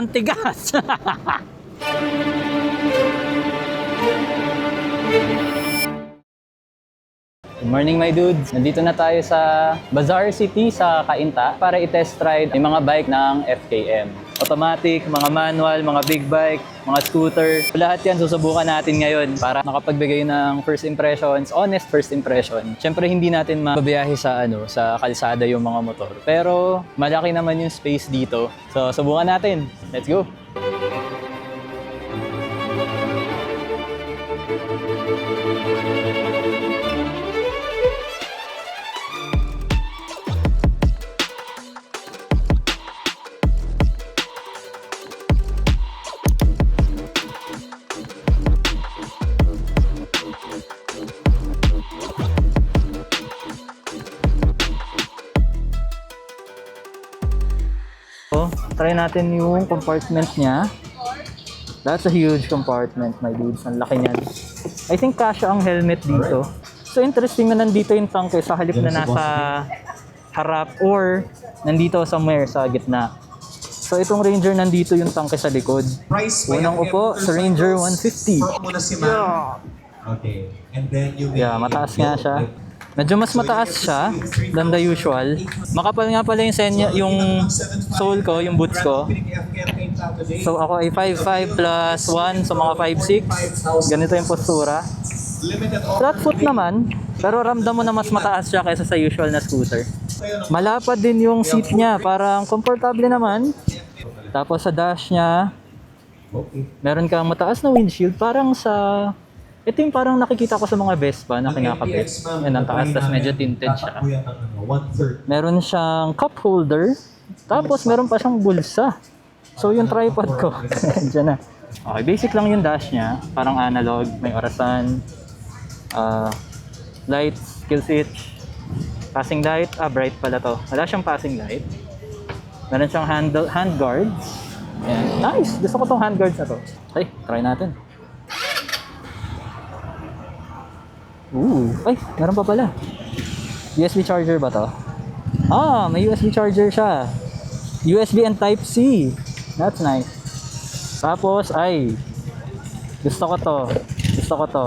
ang tigas. Good morning my dudes! Nandito na tayo sa Bazaar City sa Cainta para i-test ride yung mga bike ng FKM. Automatic, mga manual, mga big bike, mga scooter. Lahat yan susubukan natin ngayon para makapagbigay ng first impressions, honest first impression. Siyempre hindi natin mababiyahe sa sa kalsada yung mga motor. Pero malaki naman yung space dito. So subukan natin. Let's go! Try natin yung compartment niya. That's a huge compartment, my dudes. Ang laki niyan. I think kasya ang helmet dito. So interesting na nandito yung tanke sa halip na nasa harap or nandito somewhere sa gitna. So itong Ranger nandito yung tanke sa likod. Unang upo sa Ranger 150. Yeah. Okay. And then you Mataas nga siya. Medyo mas mataas siya than the usual. Makapal nga pala yung yung sole ko, yung boots ko. So ako ay 5'5 plus 1, so mga 5'6. Ganito yung postura. Flat foot naman, pero ramdam mo na mas mataas siya kaysa sa usual na scooter. Malapad din yung seat niya, parang komportable naman. Tapos sa dash niya, meron kang mataas na windshield, parang sa... Ito yung parang nakikita ko sa mga Vespa na kinakabit. Yan, ang taas, tas medyo tinted siya. Meron siyang cup holder, tapos meron pa siyang bulsa. So yung tripod ko, dyan na. Okay, basic lang yung dash niya. Parang analog, may orasan, lights, kill switch, passing light, bright pala to. Wala siyang passing light. Meron siyang hand guards. Yan. Nice! Gusto ko tong hand guards na to. Okay, try natin. Ay, meron pa pala. USB charger ba to? May USB charger siya. USB and Type-C. That's nice. Tapos, gusto ko to.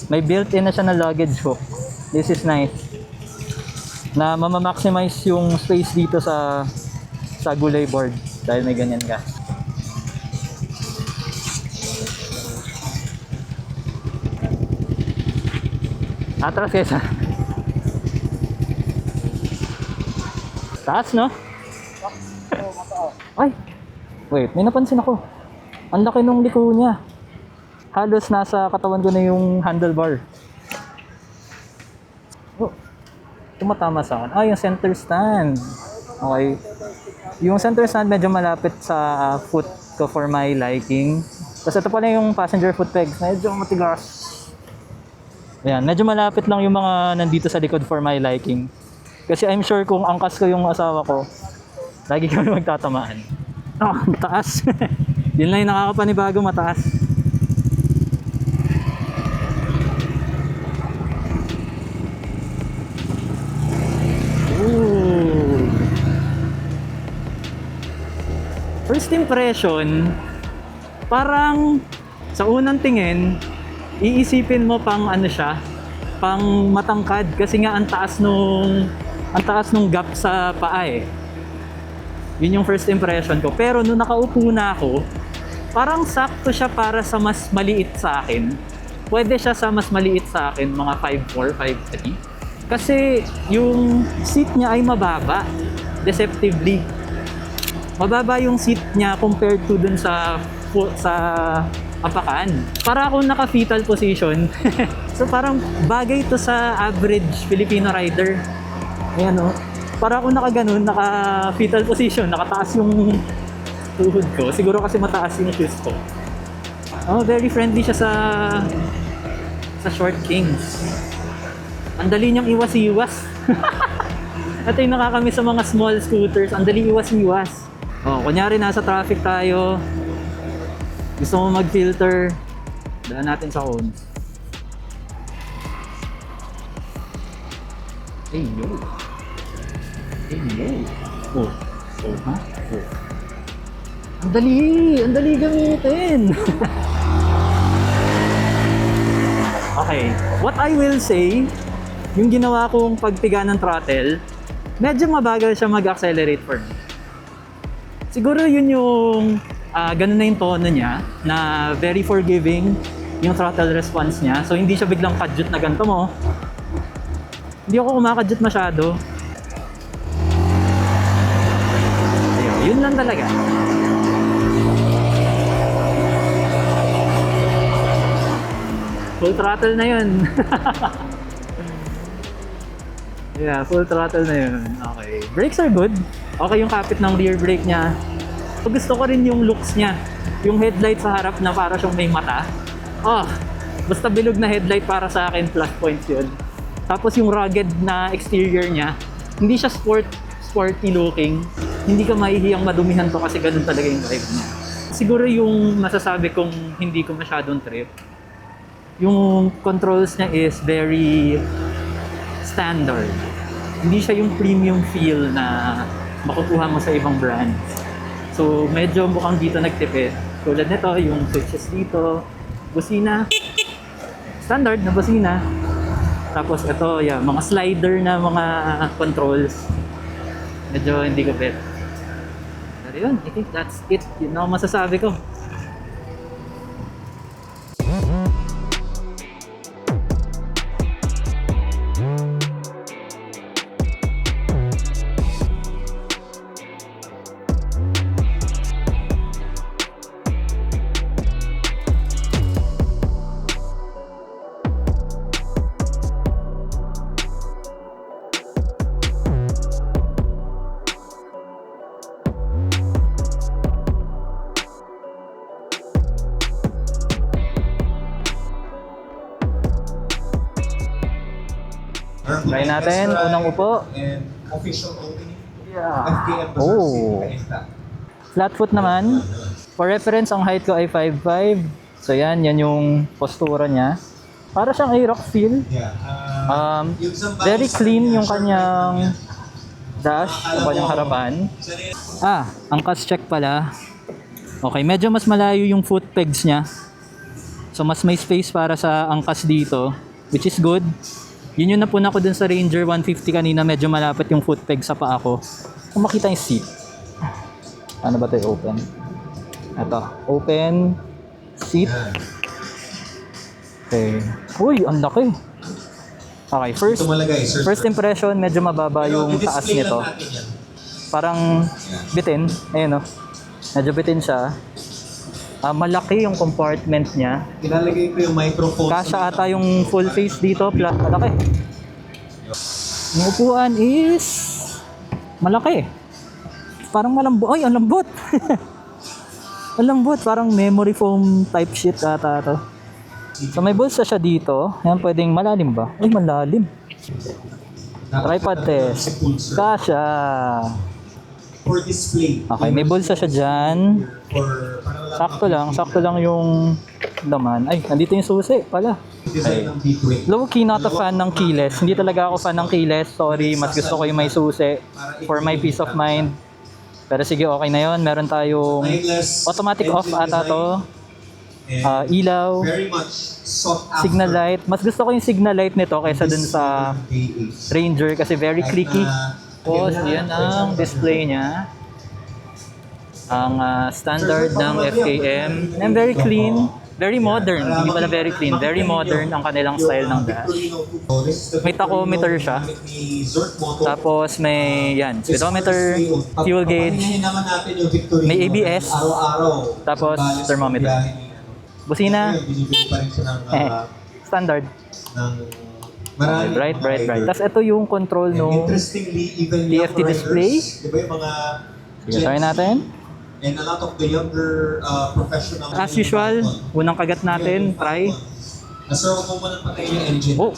May built-in na siya na luggage hook. This is nice. Na mamamaximize yung space dito sa gulay board. Dahil may ganyan ka. Atras kaysa. Taas, no? Ay! Wait, may napansin ako. Ang laki nung liko niya. Halos nasa katawan ko na yung handlebar. Tumatama sa akin. Yung center stand. Okay. Yung center stand medyo malapit sa foot ko for my liking. Tapos ito pala yung passenger foot pegs. Medyo matigas. Ayan, medyo malapit lang yung mga nandito sa likod for my liking. Kasi I'm sure kung angkas ko yung asawa ko, lagi kami magtatamaan. Mataas. Yun lang yung nakakapanibago, mataas. Ooh. First impression, parang sa unang tingin, iisipin mo pang pang matangkad kasi nga ang taas nung gap sa paa eh. Yun yung first impression ko. Pero nung nakaupo na ako, parang sakto siya para sa mas maliit sa akin. Pwede siya sa mas maliit sa akin, mga 5'4", 5'3". Kasi yung seat niya ay mababa, deceptively. Mababa yung seat niya compared to dun sa apakan. Para akong naka-fetal position. So parang bagay to sa average Filipino rider. Ayan o. Para akong nakaganon, naka-fetal position, nakataas yung tuhod ko. Siguro kasi mataas yung shoes ko. Very friendly siya sa short kings. Ang dali niyang iwas-iwas. Ito yung nakakamiss sa mga small scooters. Ang dali iwas-iwas. Kunyari nasa traffic tayo. Gusto mo mag-filter, daan natin sa cones. Hey yo! Hey yo! Ha? Ang dali gamitin. Okay, what I will say, yung ginawa kong pagpiga ng throttle, medyo mabagal siya mag-accelerate for me. Siguro yun yung ganun na yung tono niya, na very forgiving yung throttle response niya. So hindi siya biglang kadyot na ganito mo. Hindi ako kumakadyot masyado. Ayun, yun lang talaga. Full throttle na yun. Yeah, full throttle na yun. Okay. Brakes are good. Okay yung kapit ng rear brake niya. Gusto ko rin yung looks niya. Yung headlight sa harap na para siyang may mata. Oh, basta bilog na headlight para sa akin, plus points yun. Tapos yung rugged na exterior niya, hindi siya sporty looking. Hindi ka mahihiyang madumihan to kasi ganun talaga yung drive niya. Siguro yung masasabi kong hindi ko masyadong trip, yung controls niya is very standard. Hindi siya yung premium feel na makukuha mo sa ibang brands. So medyo mukhang dito nagtipid. Tulad nito, yung switches dito, busina, standard na busina. Tapos ito, yeah, mga slider na mga controls. Medyo hindi ko bet. Pero yun, I think that's it. Yun ang masasabi ko. Try natin, unang upo. And official opening. Yeah. FKM Oh. Flat foot naman. For reference, ang height ko ay 5'5". So yan yung postura niya. Para siyang Aerox feel. Yeah. Very clean yung kanyang dash, yung kanyang harapan. Angkas check pala. Okay, medyo mas malayo yung foot pegs niya. So mas may space para sa angkas dito, which is good. Yun yung napuna ko dun sa Ranger 150 kanina, medyo malapit yung foot peg sa paa ko. Kung makita yung seat. Ano ba ito open? Ito, open seat. Okay. Uy, ang laki. Okay, first impression, medyo mababa yung taas nito. Parang bitin. Ayun o. Medyo bitin siya. Malaki yung compartment niya. Ilalagay ko yung microphone. Kasha ata yung full face dito, plus malaki. Yung upuan is malaki. Parang malambot. Ay, ang lambot! Ang lambot, parang memory foam type shit ata to. So may bulsa siya dito. Yan, pwedeng malalim ba? Ay, malalim. Tripod test. Kasha. For display. Okay, may bulsa siya dyan. Sakto lang yung laman. Ay, nandito yung susi pala. Low-key not a fan ng keyless. Hindi talaga ako fan ng keyless. Sorry, mas gusto ko yung may susi for my peace of mind. Pero sige, okay na yun. Meron tayong automatic off ata to. Ilaw, signal light. Mas gusto ko yung signal light nito kaysa dun sa Ranger kasi very clicky. Tapos, yan ang display niya. Ang standard ng FKM. And very clean, very modern. Hindi pala very clean, very modern ang kanilang style ng dash. May tachometer siya. Tapos may yan, speedometer, fuel gauge, may ABS, tapos thermometer. Busina, standard. Okay, bright. Tapos ito yung control ng TFT display. Sige, try natin. And a lot of the younger professionals. As usual, unang kagat natin, try. Sir, huwag mo muna patayin yung engine. Oh.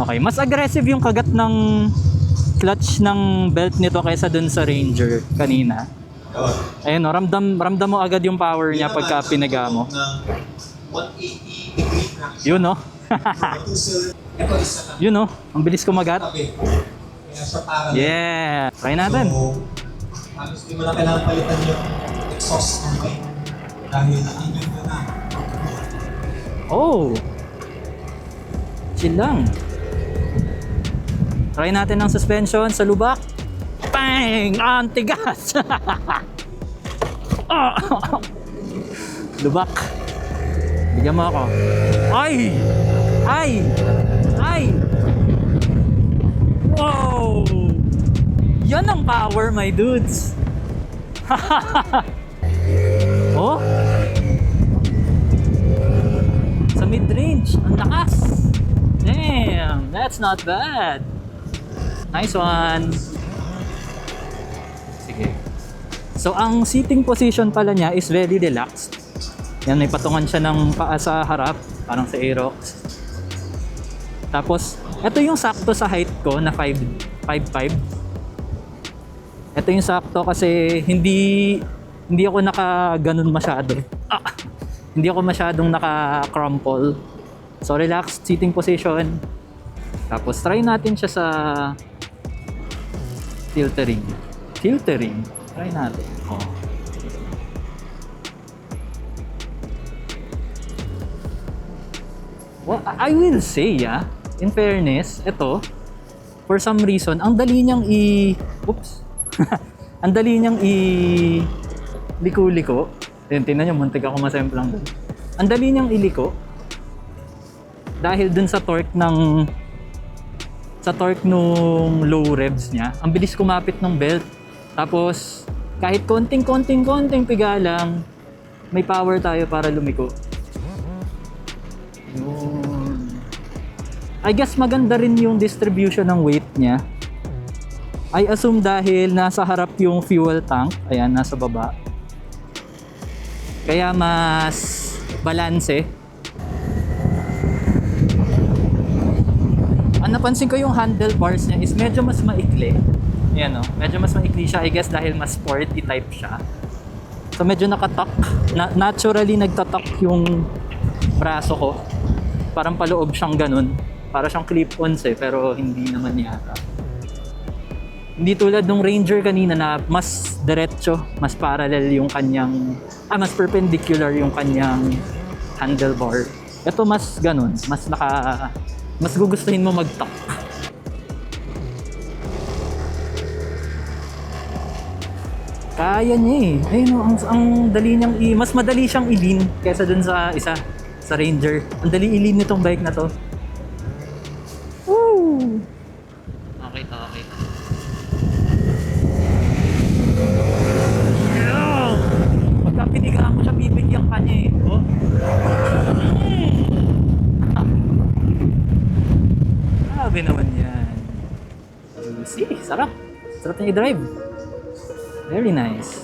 Okay, mas aggressive yung kagat ng clutch ng belt nito kaysa dun sa Ranger kanina. Ayun, no, ramdam mo agad yung power niya pagka pinaga mo. 180 degree crankshaft. Yun, no? Ito isa na. Yun, no? Ang bilis kumagat. Kaya siya parang Yeah! Try natin. So, Halos di mo na kailangan palitan yung exhaust ng bike. Dahil even ka na. Oh! Chill lang. Try natin ang suspension sa lubak. Bang! Ang tigas! Ah! Lubak. Bigyan mo ako. Ay! Ay! Ay! Wow! Yan ang power, my dudes. Oh? Sa mid-range, ang lakas. Damn, that's not bad. Nice one. Sige. So, ang seating position pala niya is very relaxed. Yan, may patungan siya ng paa sa harap, parang sa Aerox. Tapos, ito yung sakto sa height ko na 5'5". Ito yung sakto kasi hindi ako naka-ganun masyado. Hindi ako masyadong naka-crumple. So, relaxed seating position. Tapos, try natin siya sa filtering. Filtering. Try natin. Oh. Well, I will say, in fairness, ito, for some reason, ang dali niyang ang dali niyang liko-liko. Tingnan niyo, muntik ako masemplang doon. Ang dali niyang iliko dahil dun sa torque nung low revs niya. Ang bilis kumapit ng belt. Tapos, kahit konting piga lang, may power tayo para lumiko. Yun. I guess maganda rin yung distribution ng weight niya. I assume dahil nasa harap yung fuel tank, ayan, nasa baba. Kaya mas balanse. Ang napansin ko yung handlebars niya is medyo mas maikli. Ayan, medyo mas maikli siya, I guess dahil mas sporty type siya. So medyo nakatak. Naturally nagtatak yung braso ko. Parang paloob siyang ganun. Para siyang clip-ons pero hindi naman yata. Hindi tulad nung Ranger kanina na mas diretso, mas parallel yung kanyang, mas perpendicular yung kanyang handlebar. Ito mas ganun, mas gugustuhin mo mag-tuck. Kaya niya eh. Ayun, ang dali niyang mas madali siyang i-lean kaysa dun sa isa, sa Ranger. Ang dali i-lean nitong bike na to. Woo! Okay. Yeah! Pagka pinigaan ko siya, bibigyan ka niya eh. Oh. Grabe naman yan. See, sarap. Sarap niya i-drive. Very nice.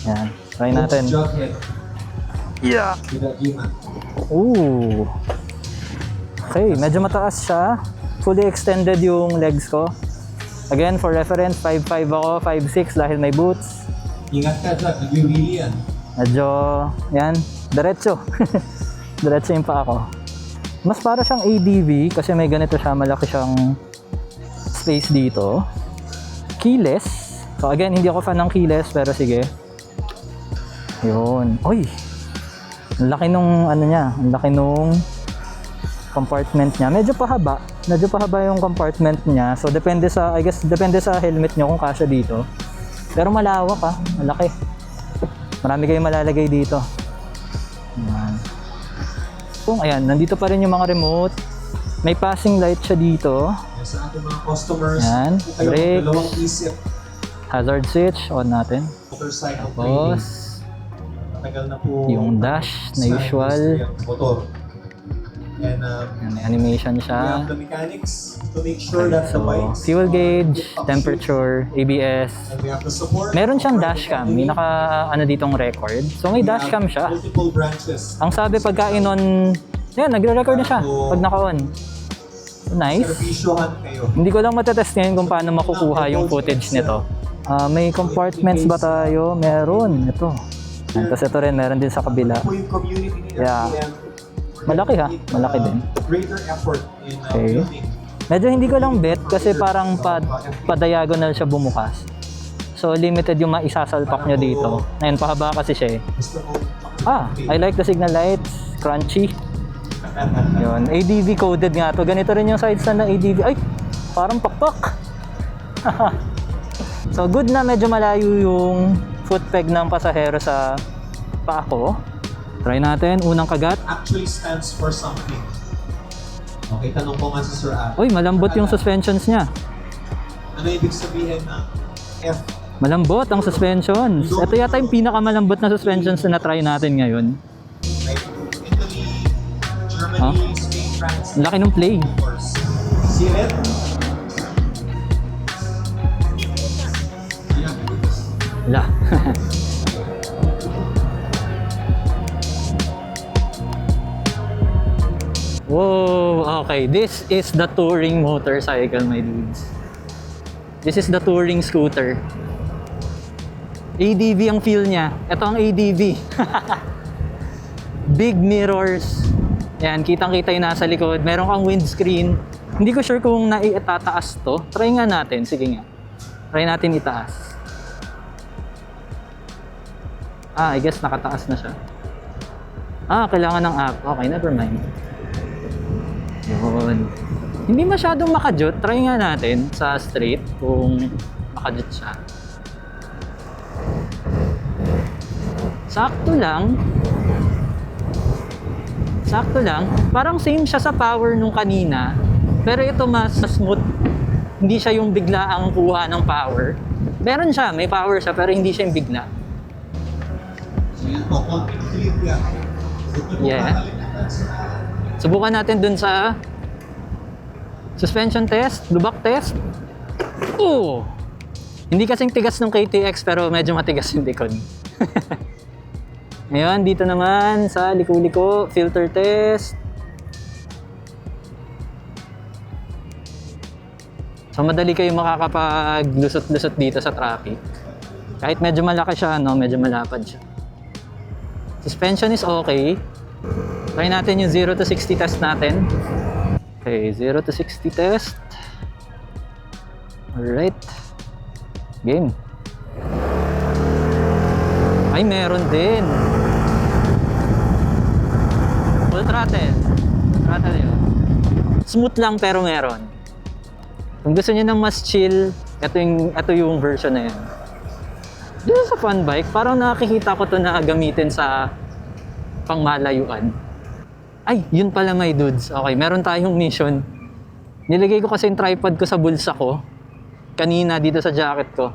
Yan, try natin. Jughead Yeah. with a human. Ooh. Okay, medyo mataas siya. Fully extended yung legs ko. Again, for reference, 5'5 ako, 5'6 dahil may boots. Ingat ka dyan, nag-wheelie yan. Medyo, yan, diretso. Diretso yung paa ko. Mas para siyang ADV kasi may ganito siya, malaki siyang space dito. Keyless. So again, hindi ako fan ng keyless pero sige. Yun. Uy! Ang laki nung ano niya, ang laki nung compartment niya. Medyo pahaba. Medyo pahaba yung compartment niya. So depende sa, I guess, depende sa helmet niyo kung kasya dito. Pero malawak malaki. Marami kayong malalagay dito. Ayan. Kung ayan, nandito pa rin yung mga remote. May passing light siya dito. Yan sa ating mga customers, Yan, kung kayo brake. dalawang isip, Hazard switch, on natin. motorcycle training. Tapos, Matagal na po yung dash na sa usual. industriyang motor. And Yan, may animation we siya. have the mechanics to make sure that the So, bikes fuel are gauge, fit up temperature, ABS. shape. And we have the support. Meron siyang of dashcam. riding May academy. naka, ano ditong record. So, may We have dashcam siya. Multiple branches. Ang sabi pagka in-on, yan, nagre-record na siya pag naka-on. So, nice. Servisyohan kayo. Hindi ko lang matetest ngayon kung paano makukuha yung footage nito. May compartments ba tayo? Meron. Ito. Yan, tapos ito rin, meron din sa kabila. Po yung community ni Yeah. FPM. Malaki ha? Malaki din. Greater effort in Okay. building. Medyo hindi ko lang bet kasi parang pa-diagonal siya bumukas. So limited yung maisasalpak nyo dito. Ngayon, pahaba kasi siya eh. Gusto ko I like the signal lights. Crunchy. Yun. ADV coded nga to. Ganito rin yung sides na ADV. Ay! Parang pakpak! So good na medyo malayo yung foot peg ng pasahero sa paa ko. Try natin. Unang kagat. actually stands for something. Okay, tanong ko nga si Sir Al. Uy, malambot yung suspensions niya. Ano ibig sabihin ng F? Malambot ang suspensions. Ito yata yung pinakamalambot na suspensions na na-try natin ngayon. Like Italy, Germany, Spain, France, Ang laki ng play. of course. See it? Yeah. Wala. Whoa, okay. This is the touring motorcycle, my dudes. This is the touring scooter. ADV ang feel niya. Ito ang ADV. Big mirrors. Yan, kitang-kita yung nasa likod. Meron kang windscreen. Hindi ko sure kung naiitataas to. Try nga natin. Sige nga. Try natin itaas. I guess nakataas na siya. Kailangan ng app. Okay, never mind. Yun. Hindi masyadong makajut. Try nga natin sa straight kung makajut siya. Sakto lang. Sakto lang. Parang same siya sa power nung kanina. Pero ito mas smooth. Hindi siya yung biglaang kuha ng power. Meron siya, may power siya, pero hindi siya yung bigla. So yan po, konting clip yan. Yeah. Subukan natin dun sa suspension test, lubak test. Oh! Hindi kasing tigas ng KTX pero medyo matigas yung likod. Ngayon, dito naman sa liko-liko, filter test. So madali kayo makakapag-lusot-lusot dito sa traffic. Kahit medyo malaki siya, no? Medyo malapad siya. Suspension is okay. Try natin yung 0 to 60 test natin. Okay, 0 to 60 test. Alright. Game. Ay, meron din. Full throttle. Throttle yun. Smooth lang pero meron. Kung gusto niyo ng mas chill, ito yung version na yun. Dito sa fun bike, parang nakikita ko to na gamitin sa pangmalayuan. Ay, yun pala my dudes. Okay, meron tayong mission. Nilagay ko kasi yung tripod ko sa bulsa ko. Kanina dito sa jacket ko.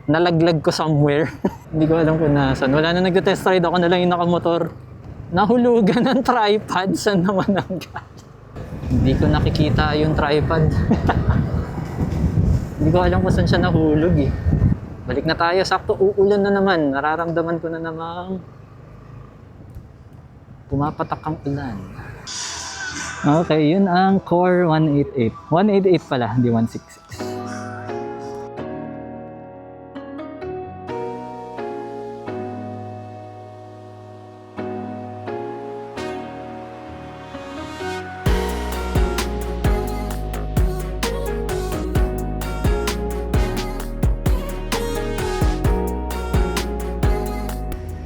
Nalaglag ko somewhere. Hindi ko alam kung nasan. Wala na nag-test ride. Ako na lang yung nakamotor. Nahulugan ng tripod. Saan naman ang galing? Hindi ko nakikita yung tripod. Hindi ko alam kung saan siya nahulog eh. Balik na tayo. Sakto uulan na naman. Nararamdaman ko na namang pumapatak ang ulan. Okay, yun ang Core 188. 188 pala, hindi 166.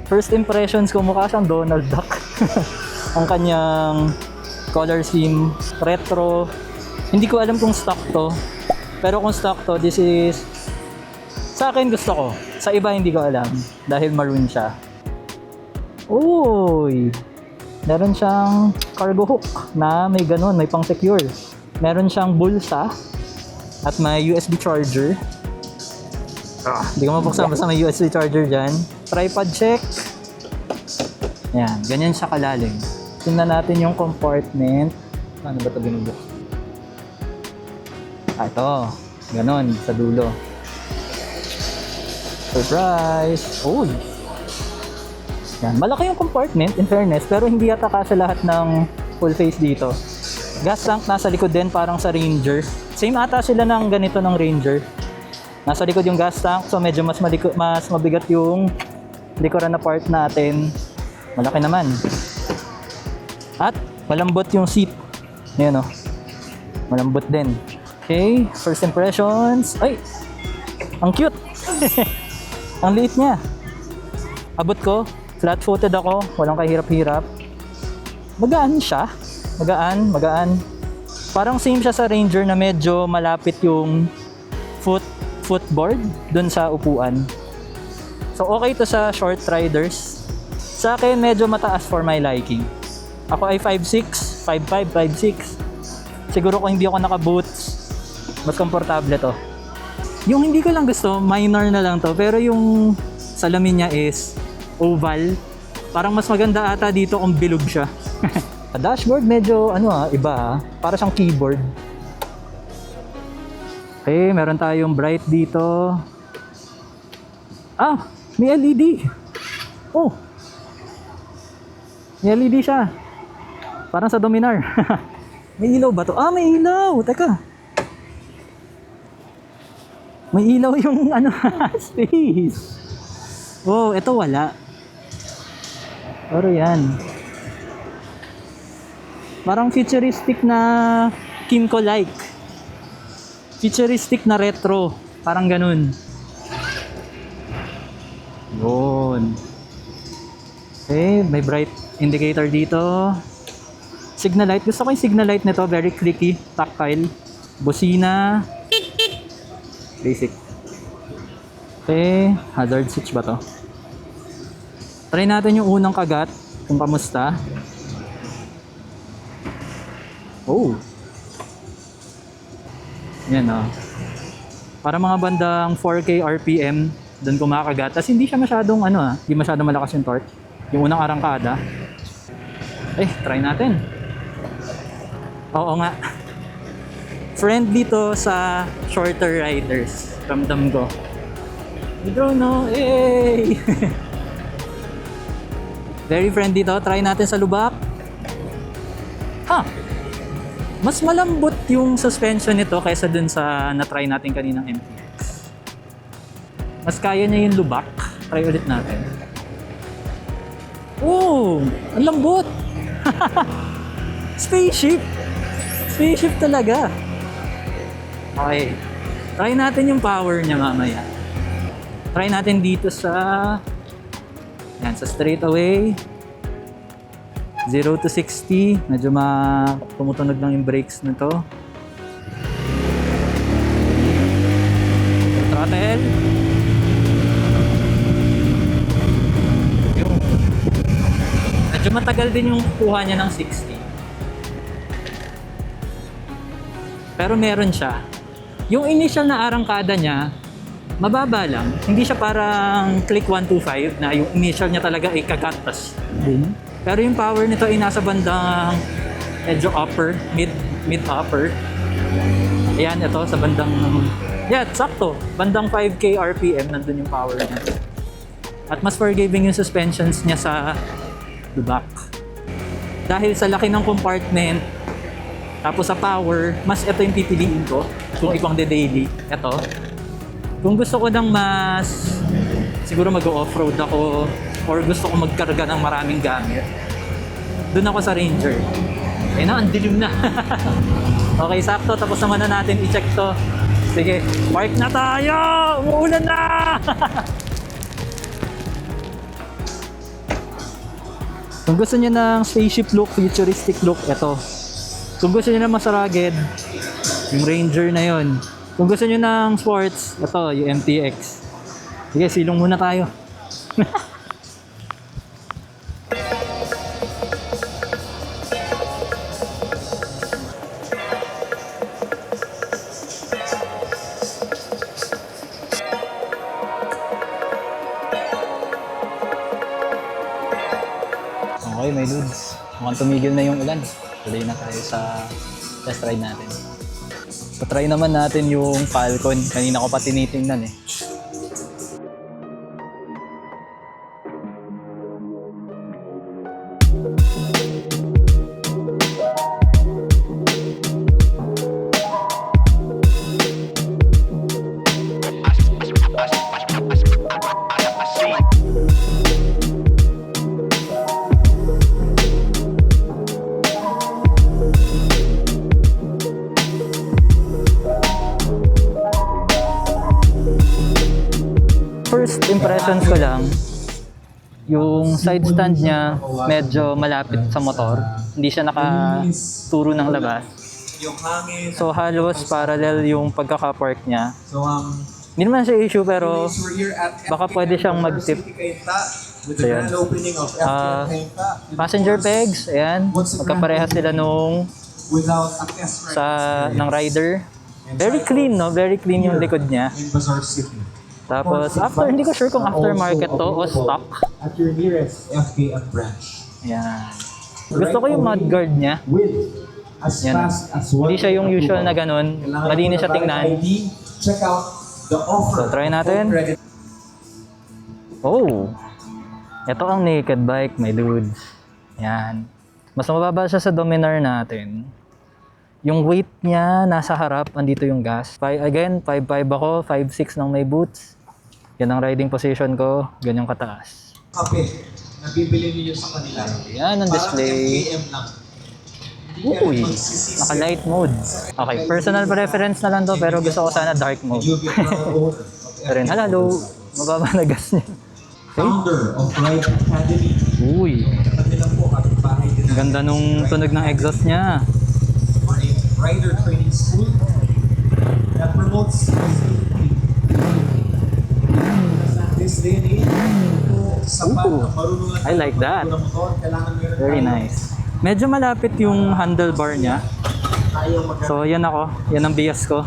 First impressions ko, mukha siyang Donald Duck. Ang kanyang color scheme, retro. Hindi ko alam kung stock to. Pero kung stock to, this is... Sa akin gusto ko. Sa iba hindi ko alam. Dahil maroon siya. Uy! Meron siyang cargo hook na may ganun, may pang secure. Meron siyang bulsa at may USB charger. Hindi ko mabuksan basta may USB charger dyan. Tripod check. Ayan, ganyan siya kalalim. Tingnan natin yung compartment. Ano ba ito binubuk? Ito. Ganon, sa dulo. Surprise! Uy! Yan. Malaki yung compartment, in fairness, pero hindi yata kasi lahat ng full face dito. Gas tank nasa likod din, parang sa Ranger. Same ata sila ng ganito ng Ranger. Nasa likod yung gas tank, so medyo mas mabigat yung likuran na part natin. Malaki naman. At malambot yung seat. Ayan o. Malambot din. Okay, first impressions. Ay! Ang cute! Ang liit niya. Abot ko. Flat-footed ako. Walang kahirap-hirap. Magaan siya. Magaan. Parang same siya sa Ranger na medyo malapit yung footboard dun sa upuan. So okay to sa short riders. Sa akin medyo mataas for my liking. Ako ay 5'6", 5'5", 5'6". Siguro kung hindi ako naka-boots, mas komportable to. Yung hindi ko lang gusto, minor na lang to, pero yung salamin niya is oval. Parang mas maganda ata dito kung bilog siya. Dashboard medyo iba. Para siyang keyboard. Okay, meron tayong bright dito. Ah, may LED. Oh. May LED siya. Parang sa Dominar. May ilaw ba to? Ah, may ilaw. Teka. May ilaw yung space. Oh, ito wala. Pero yan. Parang futuristic na Kimco-like. Futuristic na retro. Parang ganun. Yun. Okay, may bright indicator dito. Signal light. Gusto ko yung signal light nito. Very clicky. Tactile. Busina. Basic. Okay. Hazard switch ba to? Try natin yung unang kagat. Kung kamusta. Oh. Yan o. Para mga bandang 4K RPM. Doon kumakagat. Tapos hindi siya masyadong hindi masyadong malakas yung torque. Yung unang arangkada. Try natin. Oo nga. Friendly to sa shorter riders. Ramdam ko. Bro, no? Hey! Very friendly to. Try natin sa lubak. Mas malambot yung suspension nito kaysa dun sa na-try natin kaninang MTX. Mas kaya niya yung lubak. Try ulit natin. Oh! Ang lambot! Spaceship! Spaceship talaga. Okay. Try natin yung power niya mamaya. Try natin dito sa sa straightaway. 0 to 60. Medyo tumutunog lang yung brakes nito. Throttle. Yung. Medyo matagal din yung kuha niya ng 60. Pero meron siya. Yung initial na arangkada niya, mababa lang. Hindi siya parang click 125 na yung initial niya talaga ay kagatas. Pero yung power nito ay nasa bandang medyo upper, mid-upper. Ayan, ito sa bandang, sakto. Bandang 5K RPM, nandun yung power niya. At mas forgiving yung suspensions niya sa back. Dahil sa laki ng compartment, tapos sa power, mas ito yung pipiliin ko kung ipang daily. Ito. Kung gusto ko ng mas, siguro mag-off-road ako or gusto ko magkarga ng maraming gamit, doon ako sa Ranger. Ang dilim na. Okay, sakto. Tapos naman na natin i-check to. Sige, park na tayo! Umuulan na! Kung gusto niyo ng spaceship look, futuristic look, ito. Kung gusto niyo ng mas rugged, yung Ranger na yon. Kung gusto niyo ng sports, ito, yung MTX. Sige, silong muna tayo. Okay, may loads. Mukhang tumigil na yung ulan. Tuloy na tayo sa test ride natin. Patry naman natin yung Falcon. Kanina ko pa tinitingnan eh. First impressions ko lang, yung side stand niya medyo malapit sa motor. Hindi siya nakaturo ng labas. Yung hangin. So halos parallel yung pagkaka-park niya. So, Hindi naman siya issue pero we're here at baka pwede siyang mag-tip. with So, the yan. grand opening of FKM Cainta. Passenger pegs, ayan. Magkaparehas sila nung Without a test ride sa ng rider. Very clean, no? Very clean yung likod niya. in Bazaar City. Tapos after, hindi ko sure kung aftermarket to o stock. At your nearest FKM branch. Ayan. Gusto ko yung mudguard niya. With as Yan. fast as Hindi siya yung usual na ganun. Malinis siya tingnan. Check out the offer. So, try natin. Credit. Oh! Ito ang naked bike, my dudes. Yan. Mas mababa siya sa Dominar natin. Yung weight niya nasa harap, andito yung gas. Again, 5'5 ako, 5'6 ng may boots. Yan ang riding position ko, ganyang kataas. Kape na bibili niyo sa kanila. Yan ang display. Parang FKM lang. Uy, naka-light mode. Okay, personal preference na lang to pero gusto ko sana dark mode. You'll be proud owner of Pero rin, halalo, mababa na gas niya. founder of Ride Academy. Uy, Kanila po at bahay din ang ganda nung tunog ng exhaust niya. for a rider training school that promotes safety. This day and age, sapat Ooh, na marunong lang I like that. ng motor, kailangan meron Very tayo nice. Medyo malapit yung handlebar niya. tayong mag- So, yan ako. Yan ang bias ko.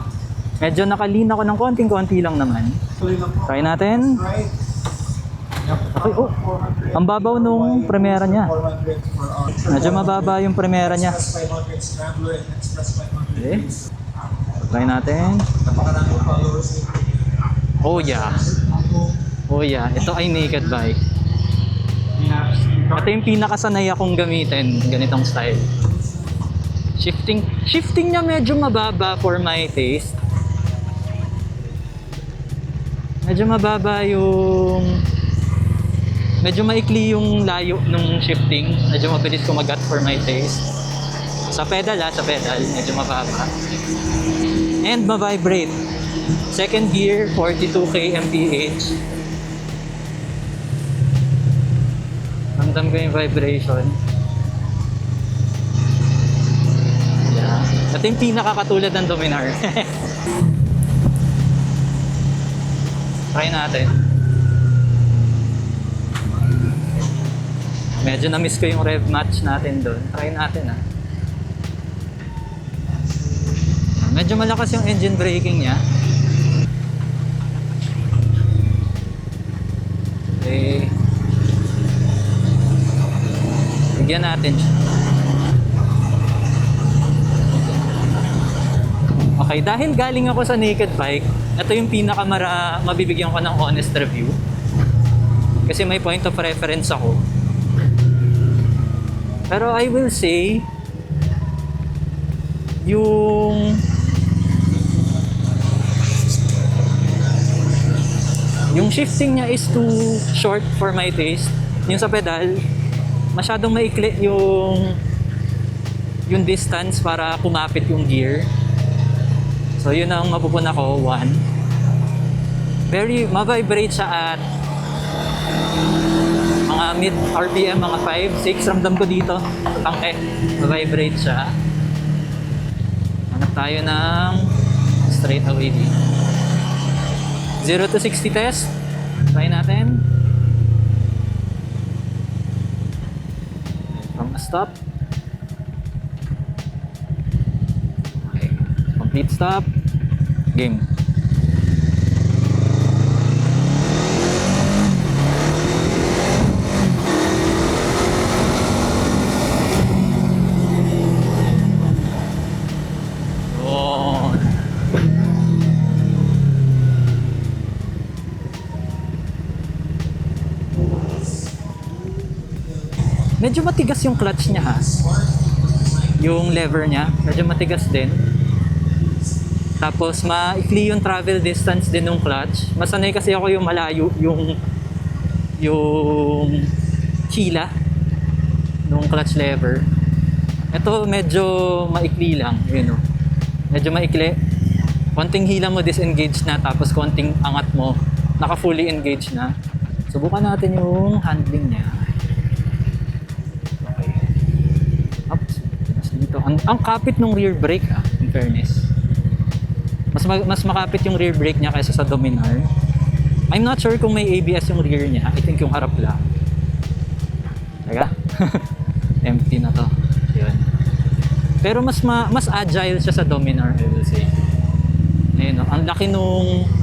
Medyo nakalina ko ng konting-konti lang naman. Tuloy lang po. Try natin. Right? Okay, oh. Ang babaw nung premiera niya. 400 for our Medyo mababa yung premiera niya. Express 500 Scrambler and Express 500. Okay. Try natin. Napakaraming followers nito. Oh yeah. Oh yeah. Ito ay naked bike. Ito yung pinakasanay akong gamitin. Ganitong style. Shifting niya medyo mababa for my taste. Medyo mababa yung... Medyo maikli yung layo ng shifting. Medyo mabilis kumagat for my taste. Sa pedal sa pedal. Medyo mababa. And ma-vibrate. Second gear, 42k mph. Ramdam ko yung vibration. Yeah. Ito yung pinakakatulad ng Dominar. Try natin. Medyo na-miss ko yung rev match natin doon. Try natin Medyo malakas yung engine braking niya. Okay. Bigyan natin siya. Okay, dahil galing ako sa naked bike, ito yung mabibigyan ko ng honest review. Kasi may point of reference ako. Pero I will say, yung shifting niya is too short for my taste. Yung sa pedal, masyadong maikli yung distance para kumapit yung gear. So yun ang mapupuna ko, 1. Ma-vibrate siya at mga mid RPM, mga 5, 6. Ramdam ko dito sa tangke. Ma-vibrate siya. Hanap tayo ng straight away dito. 0 to 60 test. Try natin. From a stop. Okay. Complete stop. Game. Medyo matigas yung clutch niya ha. Yung lever niya, medyo matigas din. Tapos maikli yung travel distance din ng clutch. Masanay kasi ako yung malayo yung hila nung clutch lever. Ito medyo maikli lang, yun o. Medyo maikli. Konting hila mo disengage na, tapos konting angat mo naka fully engaged na. Subukan natin yung handling niya. Okay. Oops. Dito. Ang kapit ng rear brake in fairness. Mas makapit yung rear brake niya kaysa sa Dominar. I'm not sure kung may ABS yung rear niya. I think yung harap lang. Teka. Empty na to. Yun. Pero mas agile siya sa Dominar, I will say. Ayun, no? Ang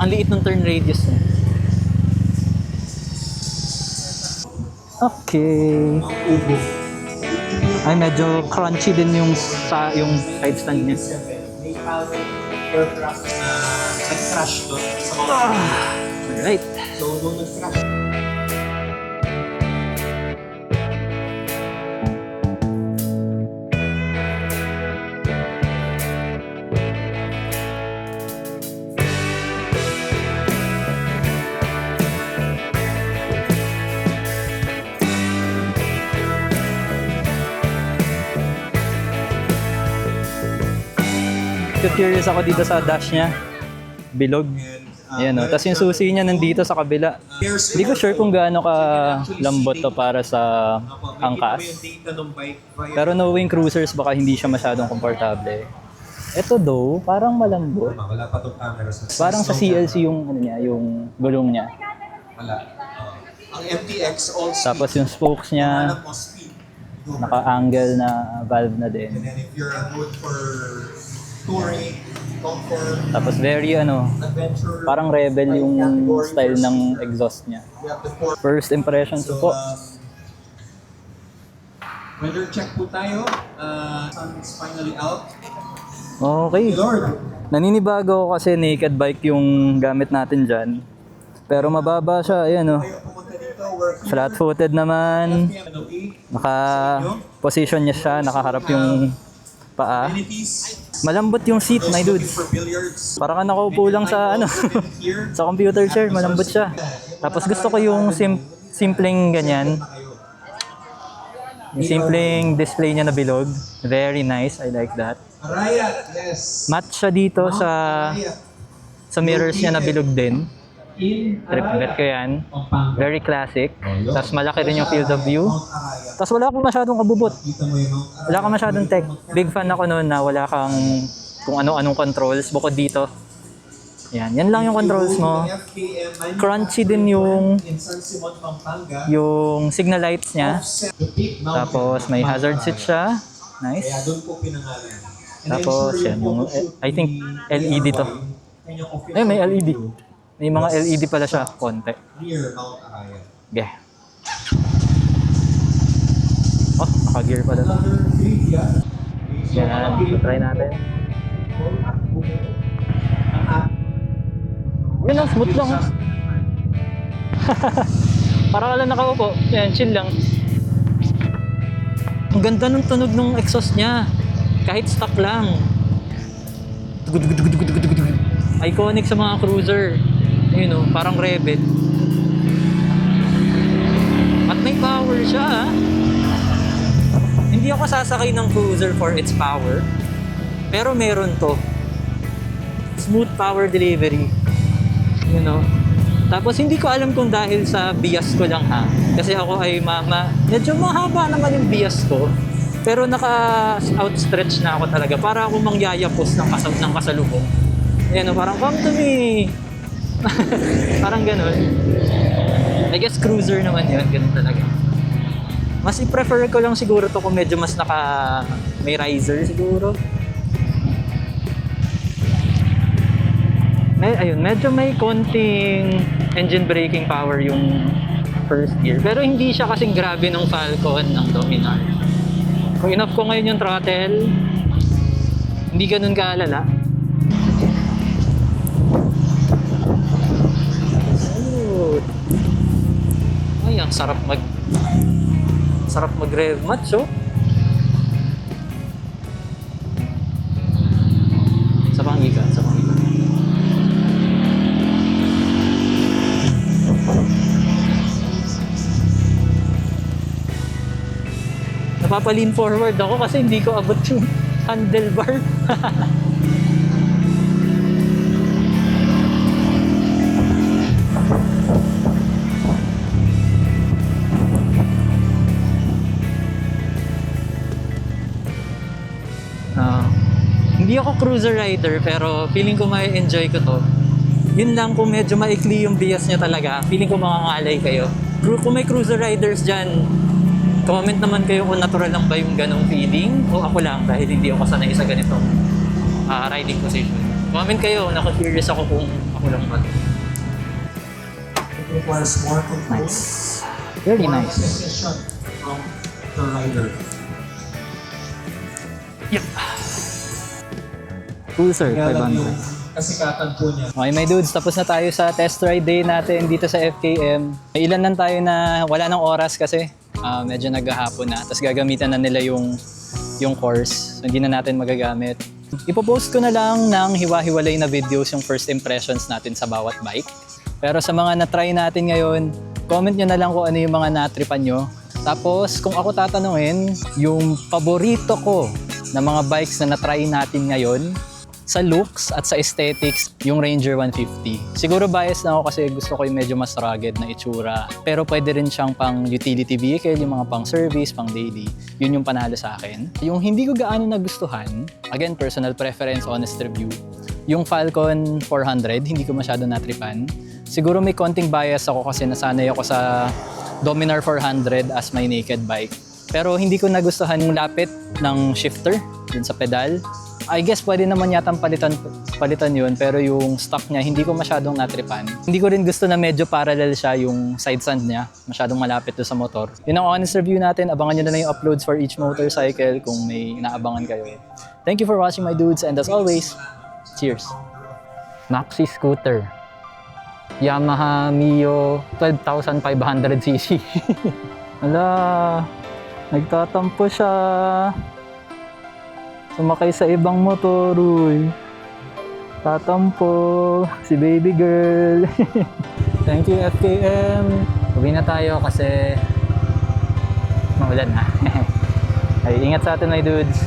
liit ng turn radius niya. Okay. Ay, medyo crunchy din yung side stand niya. Aircraft na nag-crash doon sa mga Alright. So, nung nag-crash, Curious ako dito sa dash niya. Bilog. Ayan o. Tapos yung susi niya nandito sa kabila. Hindi ko sure kung gaano ka lambot to para sa angkas. Pero knowing cruisers, baka hindi siya masyadong komportable. Ito though, parang malambot. wala pa itong camera sa Parang sa CLC yung ano niya, yung gulong niya. Wala. Ang MTX all speed. Tapos yung spokes niya, Hanap mo speed. naka-angle na valve na din. And then if you're good for touring, comfort, Tapos very adventure, parang rebel yung style ng exhaust niya. we have the four. First impression So, po. weather check po tayo. Sun's finally out. Okay. Lord, Naninibago ako kasi naked bike yung gamit natin dyan. Pero mababa siya, ayan o. kayo pumunta dito. We're here. Flat-footed naman. Naka-position niya siya, nakaharap yung paa. Amenities. Malambot yung seat, my Those looking dudes. for billiards. Parang ka nakaupo lang sa Here. sa computer chair, malambot siya. Tapos gusto ko yung simpleng ganyan. Yung simpleng display niya na bilog. Very nice, I like that. Araya, yes. Match siya dito sa mirrors niya na bilog din. In Trip bet ko yan. Pampanga. Very classic. Tapos malaki rin yung field of view. Mount Araya. Tapos wala akong masyadong kabubot. Kita mo yung Mount Araya. Wala kang masyadong tech. Big fan ako noon na wala kang kung ano-anong controls bukod dito. Yan lang yung controls mo. FKM Crunchy din yung in San Simon, Pampanga. signal lights niya. The peak mountain Tapos may ng Mount hazard seat Araya. siya. Kaya Nice. doon po pinangalan. And I'm Tapos sure yan, yung, photoshoot I think ni LED to. DRY, yung official Eh, may LED. video May mga LED pala siya, konti. near Mount Araya. Okay. Oh, naka-gear pala to. Another trivia. Yan, try natin. Yun lang, smooth lang. Parang ka lang nakaupo. Yan, chill lang. Ang ganda ng tunog ng exhaust niya. Kahit stock lang. Iconic sa mga cruiser. Yun o, parang rebel. At may power siya. Hindi ako sasakay ng cruiser for its power. Pero meron to. Smooth power delivery. You know? Tapos hindi ko alam kung dahil sa bias ko lang ha. Kasi ako ay medyo mahaba naman yung bias ko. Pero naka-outstretch na ako talaga. Para ako mangyayapos ng kasalubong. Ayan o, parang come to me. Parang ganun. I guess cruiser naman yun. Ganun talaga. Mas i-prefer ko lang siguro to kung medyo mas may riser siguro. Ayun, medyo may konting engine braking power yung first gear. Pero hindi siya kasing grabe ng Falcon ng Dominar. Kung inoff ko ngayon yung throttle, hindi ganun kaalala. Ay, ang sarap Sarap mag-rev match, oh. Sa panggigan, sa panggigan. Napapa-lean forward ako kasi hindi ko abot yung handlebar. Hindi ako cruiser rider pero feeling ko may enjoy ko to. Yun lang, kung medyo maikli yung bias niya talaga, feeling ko mangangalay kayo. Kung may cruiser riders dyan, comment naman kayo kung natural lang ba yung ganong feeling o ako lang dahil hindi ako sanay sa ganitong riding position. Comment kayo, naka-curious ako kung ako lang ba. It requires more control. Nice. Very more nice. precision from the rider. Yep. Cruiser, Kaya lang 500. yung kasikatan po niya. Okay, my dudes, tapos na tayo sa test ride day natin dito sa FKM. May ilan lang tayo na wala ng oras kasi medyo naghahapon na. Tapos gagamitan na nila yung course. So, hindi na natin magagamit. Ipopost ko na lang ng hiwa-hiwalay na videos yung first impressions natin sa bawat bike. Pero sa mga na-try natin ngayon, comment nyo na lang kung ano yung mga natripan nyo. Tapos kung ako tatanungin, yung paborito ko na mga bikes na na-try natin ngayon, sa looks at sa aesthetics, yung Ranger 150. Siguro bias na ako kasi gusto ko yung medyo mas rugged na itsura. Pero pwede rin siyang pang utility vehicle, yung mga pang service, pang daily. Yun yung panalo sa akin. Yung hindi ko gaano nagustuhan, again, personal preference, honest review, yung Falcon 400, hindi ko masyado natripan. Siguro may konting bias ako kasi nasanay ako sa Dominar 400 as my naked bike. Pero hindi ko nagustuhan yung lapit ng shifter dun sa pedal. I guess pwede naman yatang palitan yun, pero yung stock niya hindi ko masyadong natripan. Hindi ko rin gusto na medyo parallel siya yung side stand niya, masyadong malapit doon sa motor. Yun ang honest review natin, abangan nyo na lang yung uploads for each motorcycle kung may inaabangan kayo. Thank you for watching, my dudes, and as always, cheers! Maxi scooter, Yamaha Mio 12,500cc. Ala, nagtatampo siya. Sumakay sa ibang motor, uy. Tatampo, si baby girl. Thank you, FKM. Uwi na tayo kasi maulan na. Ay, ingat sa atin, my dudes.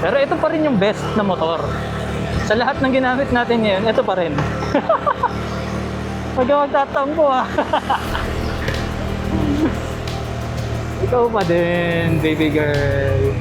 Pero ito pa rin yung best na motor. Sa lahat ng ginamit natin ngayon, ito pa rin. Huwag ka magtatampo Ikaw pa din, baby girl.